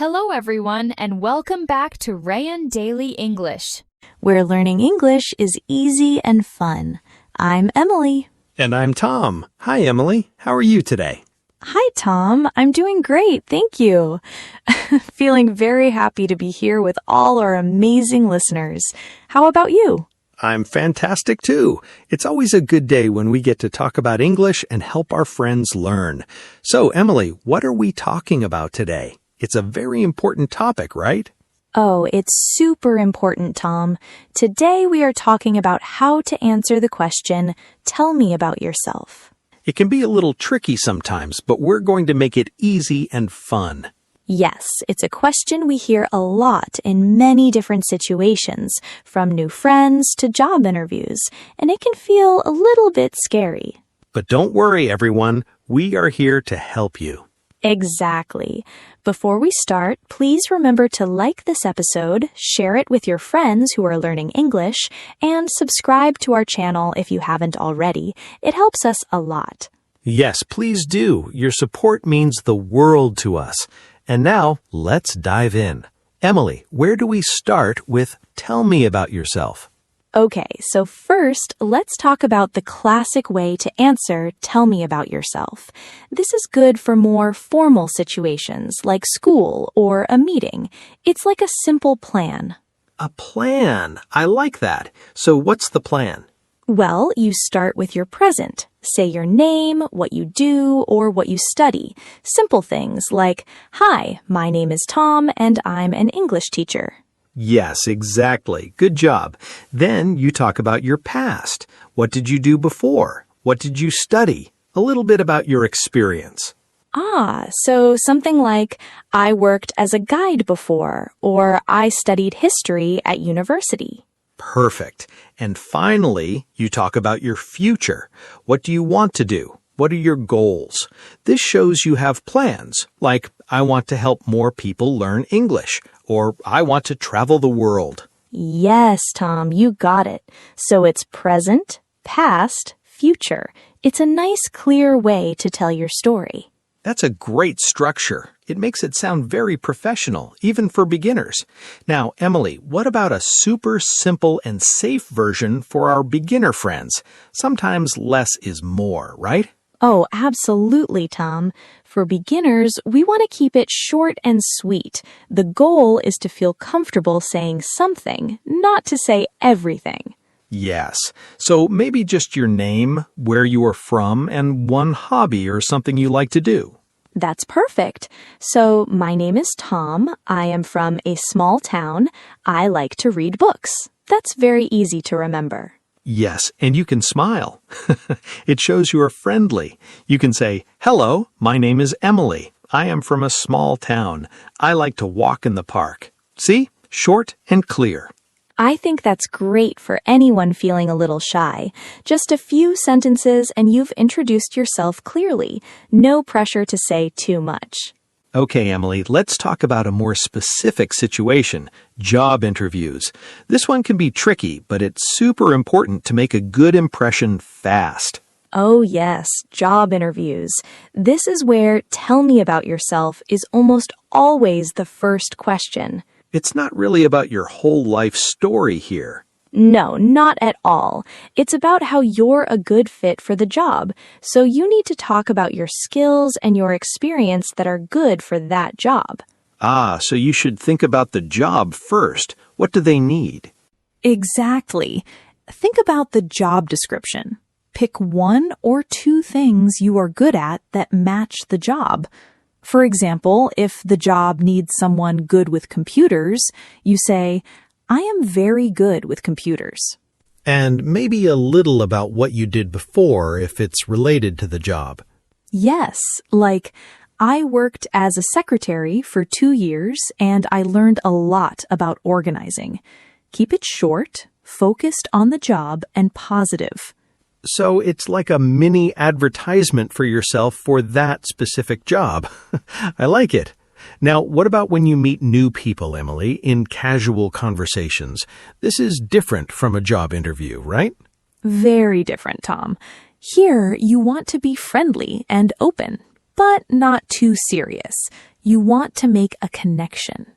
Hello everyone and welcome back to Rayan Daily English, where learning English is easy and fun. I'm Emily. And I'm Tom. Hi, Emily. How are you today? Hi, Tom. I'm doing great. Thank you. Feeling very happy to be here with all our amazing listeners. How about you? I'm fantastic too. It's always a good day when we get to talk about English and help our friends learn. So, Emily, what are we talking about today? It's a very important topic, right? Oh, it's super important, Tom. Today we are talking about how to answer the question, tell me about yourself. It can be a little tricky sometimes, but we're going to make it easy and fun. Yes, it's a question we hear a lot in many different situations, from new friends to job interviews, and it can feel a little bit scary. But don't worry, everyone. We are here to help you. Exactly. Before we start, please remember to like this episode, share it with your friends who are learning English, and subscribe to our channel if you haven't already. It helps us a lot. Yes, please do. Your support means the world to us. And now, let's dive in. Emily, where do we start with Tell Me About Yourself? Okay, so first, let's talk about the classic way to answer tell me about yourself. This is good for more formal situations like school or a meeting. It's like a simple plan. A plan. I like that. So what's the plan? Well, you start with your present. Say your name, what you do, or what you study. Simple things like, "Hi, my name is Tom and I'm an English teacher." Yes, exactly. Good job. Then you talk about your past. What did you do before? What did you study? A little bit about your experience. So something like, I worked as a guide before, or I studied history at university. Perfect. And finally, you talk about your future. What do you want to do? What are your goals? This shows you have plans, like I want to help more people learn English, or I want to travel the world. Yes, Tom, you got it. So it's present, past, future. It's a nice, clear way to tell your story. That's a great structure. It makes it sound very professional, even for beginners. Now, Emily, what about a super simple and safe version for our beginner friends? Sometimes less is more, right? Oh, absolutely, Tom. For beginners, we want to keep it short and sweet. The goal is to feel comfortable saying something, not to say everything. Yes. So maybe just your name, where you are from, and one hobby or something you like to do. That's perfect. So, my name is Tom. I am from a small town. I like to read books. That's very easy to remember. Yes, and you can smile. It shows you are friendly. You can say, "Hello, my name is Emily. I am from a small town. I like to walk in the park." See? Short and clear. I think that's great for anyone feeling a little shy. Just a few sentences and you've introduced yourself clearly. No pressure to say too much. Okay, Emily, let's talk about a more specific situation, job interviews. This one can be tricky, but it's super important to make a good impression fast. Oh yes, job interviews. This is where tell me about yourself is almost always the first question. It's not really about your whole life story here. No, not at all. It's about how you're a good fit for the job. So you need to talk about your skills and your experience that are good for that job. So you should think about the job first. What do they need? Exactly. Think about the job description. Pick one or two things you are good at that match the job. For example, if the job needs someone good with computers, you say, I am very good with computers. And maybe a little about what you did before if it's related to the job. Yes, like, I worked as a secretary for 2 years and I learned a lot about organizing. Keep it short, focused on the job, and positive. So it's like a mini advertisement for yourself for that specific job. I like it. Now, what about when you meet new people, Emily, in casual conversations? This is different from a job interview, right? Very different, Tom. Here, you want to be friendly and open, but not too serious. You want to make a connection.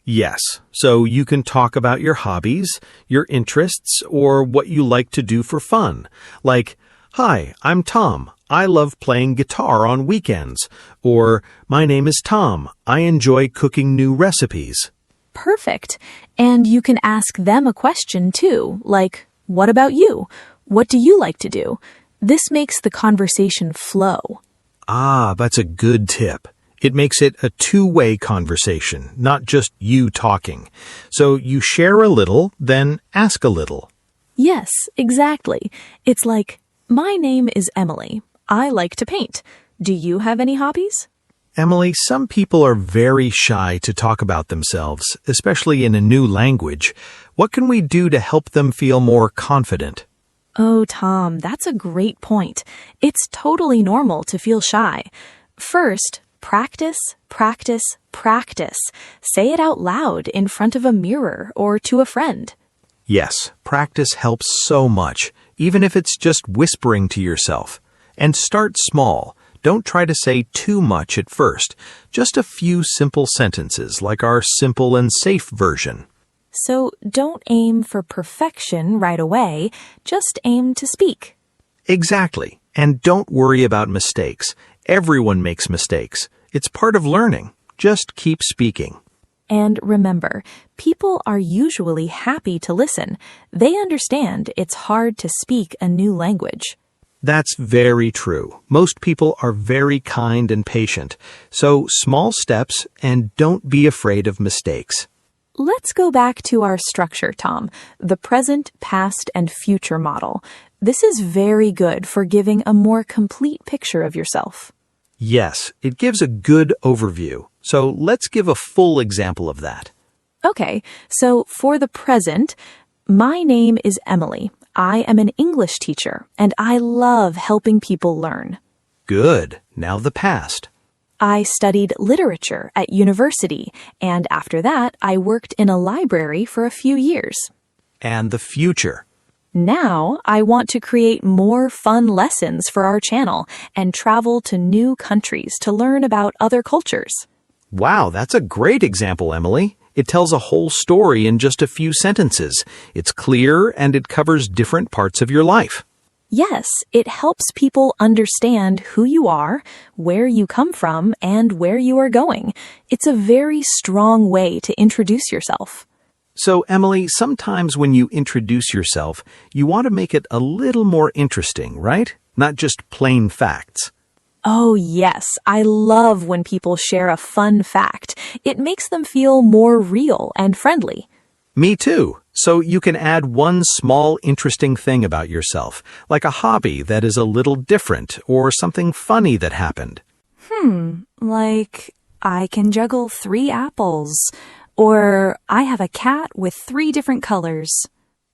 Yes, so you can talk about your hobbies, your interests, or what you like to do for fun. Like, "Hi, I'm Tom. I love playing guitar on weekends." Or, "My name is Tom. I enjoy cooking new recipes." Perfect. And you can ask them a question too, like, what about you? What do you like to do? This makes the conversation flow. Ah, that's a good tip. It makes it a two-way conversation, not just you talking. So you share a little, then ask a little. Yes, exactly. It's like, my name is Emily. I like to paint. Do you have any hobbies? Emily, some people are very shy to talk about themselves, especially in a new language. What can we do to help them feel more confident? Oh, Tom, that's a great point. It's totally normal to feel shy. First, practice, practice, practice. Say it out loud in front of a mirror or to a friend. Yes, practice helps so much, even if it's just whispering to yourself. And start small. Don't try to say too much at first. Just a few simple sentences, like our simple and safe version. So don't aim for perfection right away. Just aim to speak. Exactly. And don't worry about mistakes. Everyone makes mistakes. It's part of learning. Just keep speaking. And remember, people are usually happy to listen. They understand it's hard to speak a new language. That's very true. Most people are very kind and patient. So small steps, and don't be afraid of mistakes. Let's go back to our structure, Tom, the present, past, and future model. This is very good for giving a more complete picture of yourself. Yes, it gives a good overview. So let's give a full example of that. Okay, so for the present, my name is Emily. I am an English teacher, and I love helping people learn. Good. Now the past. I studied literature at university, and after that, I worked in a library for a few years. And the future. Now, I want to create more fun lessons for our channel and travel to new countries to learn about other cultures. Wow, that's a great example, Emily. It tells a whole story in just a few sentences. It's clear and it covers different parts of your life. Yes, it helps people understand who you are, where you come from, and where you are going. It's a very strong way to introduce yourself. So, Emily, sometimes when you introduce yourself, you want to make it a little more interesting, right? Not just plain facts. Oh, yes. I love when people share a fun fact. It makes them feel more real and friendly. Me too. So you can add one small interesting thing about yourself, like a hobby that is a little different or something funny that happened. Like, I can juggle 3 apples. Or, I have a cat with 3 different colors.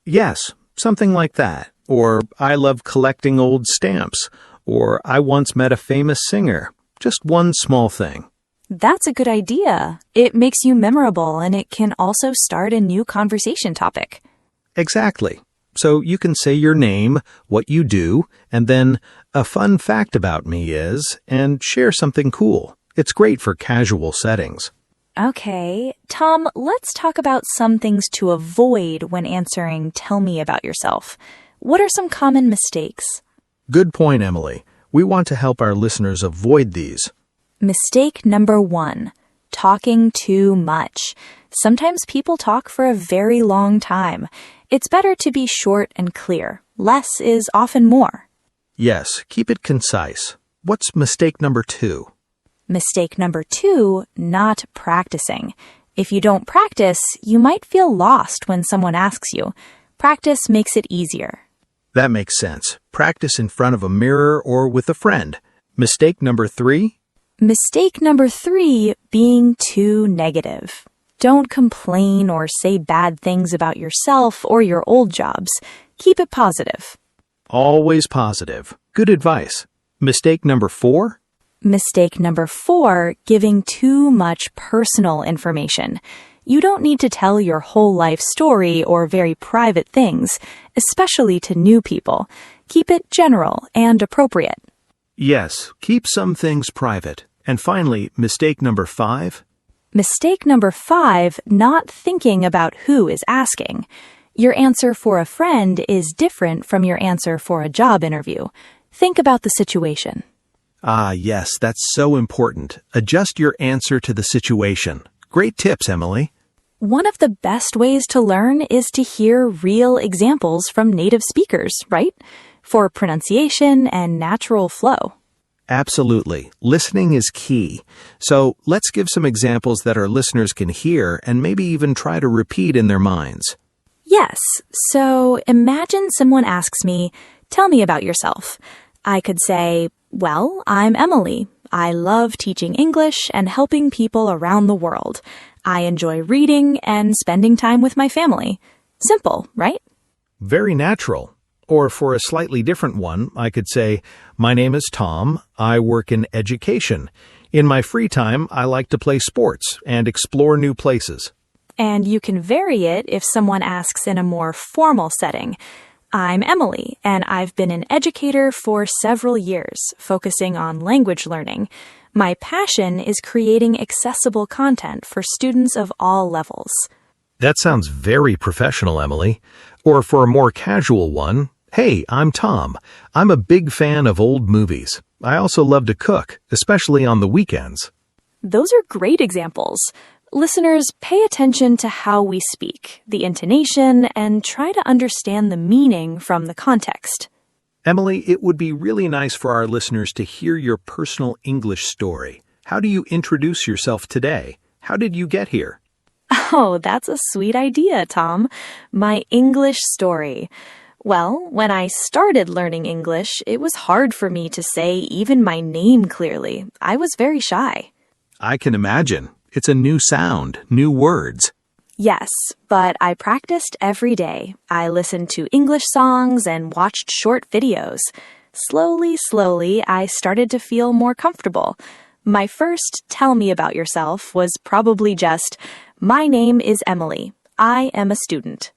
Yes, something like that. Or, I love collecting old stamps. Or, I once met a famous singer. Just one small thing. That's a good idea. It makes you memorable, and it can also start a new conversation topic. Exactly. So you can say your name, what you do, and then a fun fact about me is, and share something cool. It's great for casual settings. Okay, Tom, let's talk about some things to avoid when answering "Tell me about yourself." What are some common mistakes? Good point, Emily. We want to help our listeners avoid these. Mistake number 1, talking too much. Sometimes people talk for a very long time. It's better to be short and clear. Less is often more. Yes, keep it concise. What's mistake number 2? Mistake number 2, not practicing. If you don't practice, you might feel lost when someone asks you. Practice makes it easier. That makes sense. Practice in front of a mirror or with a friend. Mistake number 3? Mistake number 3, being too negative. Don't complain or say bad things about yourself or your old jobs. Keep it positive. Always positive. Good advice. Mistake number 4? Mistake number 4, giving too much personal information. You don't need to tell your whole life story or very private things, especially to new people. Keep it general and appropriate. Yes, keep some things private. And finally, mistake number 5. Mistake number 5, not thinking about who is asking. Your answer for a friend is different from your answer for a job interview. Think about the situation. Ah, yes, that's so important. Adjust your answer to the situation. Great tips, Emily. One of the best ways to learn is to hear real examples from native speakers, right? For pronunciation and natural flow. Absolutely. Listening is key. So let's give some examples that our listeners can hear and maybe even try to repeat in their minds. Yes, so imagine someone asks me, "Tell me about yourself." I could say, "Well, I'm Emily. I love teaching English and helping people around the world. I enjoy reading and spending time with my family." Simple, right? Very natural. Or for a slightly different one, I could say, "My name is Tom. I work in education. In my free time, I like to play sports and explore new places." And you can vary it if someone asks in a more formal setting. "I'm Emily, and I've been an educator for several years, focusing on language learning. My passion is creating accessible content for students of all levels." That sounds very professional, Emily. Or for a more casual one, "Hey, I'm Tom. I'm a big fan of old movies. I also love to cook, especially on the weekends." Those are great examples. Listeners, pay attention to how we speak, the intonation, and try to understand the meaning from the context. Emily, it would be really nice for our listeners to hear your personal English story. How do you introduce yourself today? How did you get here? Oh, that's a sweet idea, Tom. My English story. Well, when I started learning English, it was hard for me to say even my name clearly. I was very shy. I can imagine. It's a new sound, new words. Yes, but I practiced every day. I listened to English songs and watched short videos. Slowly, I started to feel more comfortable. My first "tell me about yourself" was probably just, "My name is Emily. I am a student."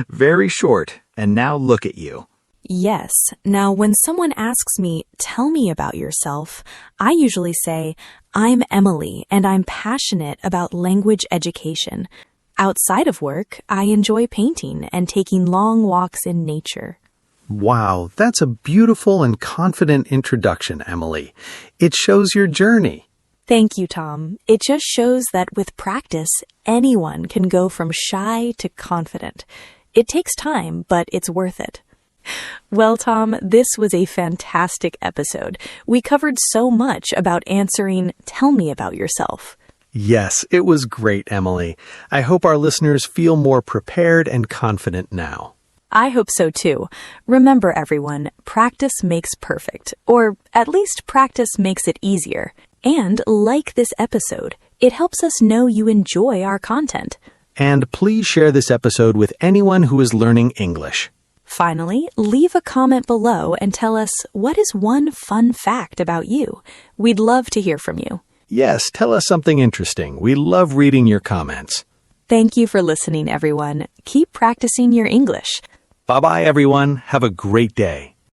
Very short. And now look at you. Yes. Now, when someone asks me, "Tell me about yourself," I usually say, "I'm Emily, and I'm passionate about language education. Outside of work, I enjoy painting and taking long walks in nature." Wow, that's a beautiful and confident introduction, Emily. It shows your journey. Thank you, Tom. It just shows that with practice, anyone can go from shy to confident. It takes time, but it's worth it. Well, Tom, this was a fantastic episode. We covered so much about answering "Tell me about yourself." Yes, it was great, Emily. I hope our listeners feel more prepared and confident now. I hope so too. Remember, everyone, practice makes perfect, or at least practice makes it easier. And like this episode, it helps us know you enjoy our content. And please share this episode with anyone who is learning English. Finally, leave a comment below and tell us, what is one fun fact about you? We'd love to hear from you. Yes, tell us something interesting. We love reading your comments. Thank you for listening, everyone. Keep practicing your English. Bye-bye, everyone. Have a great day.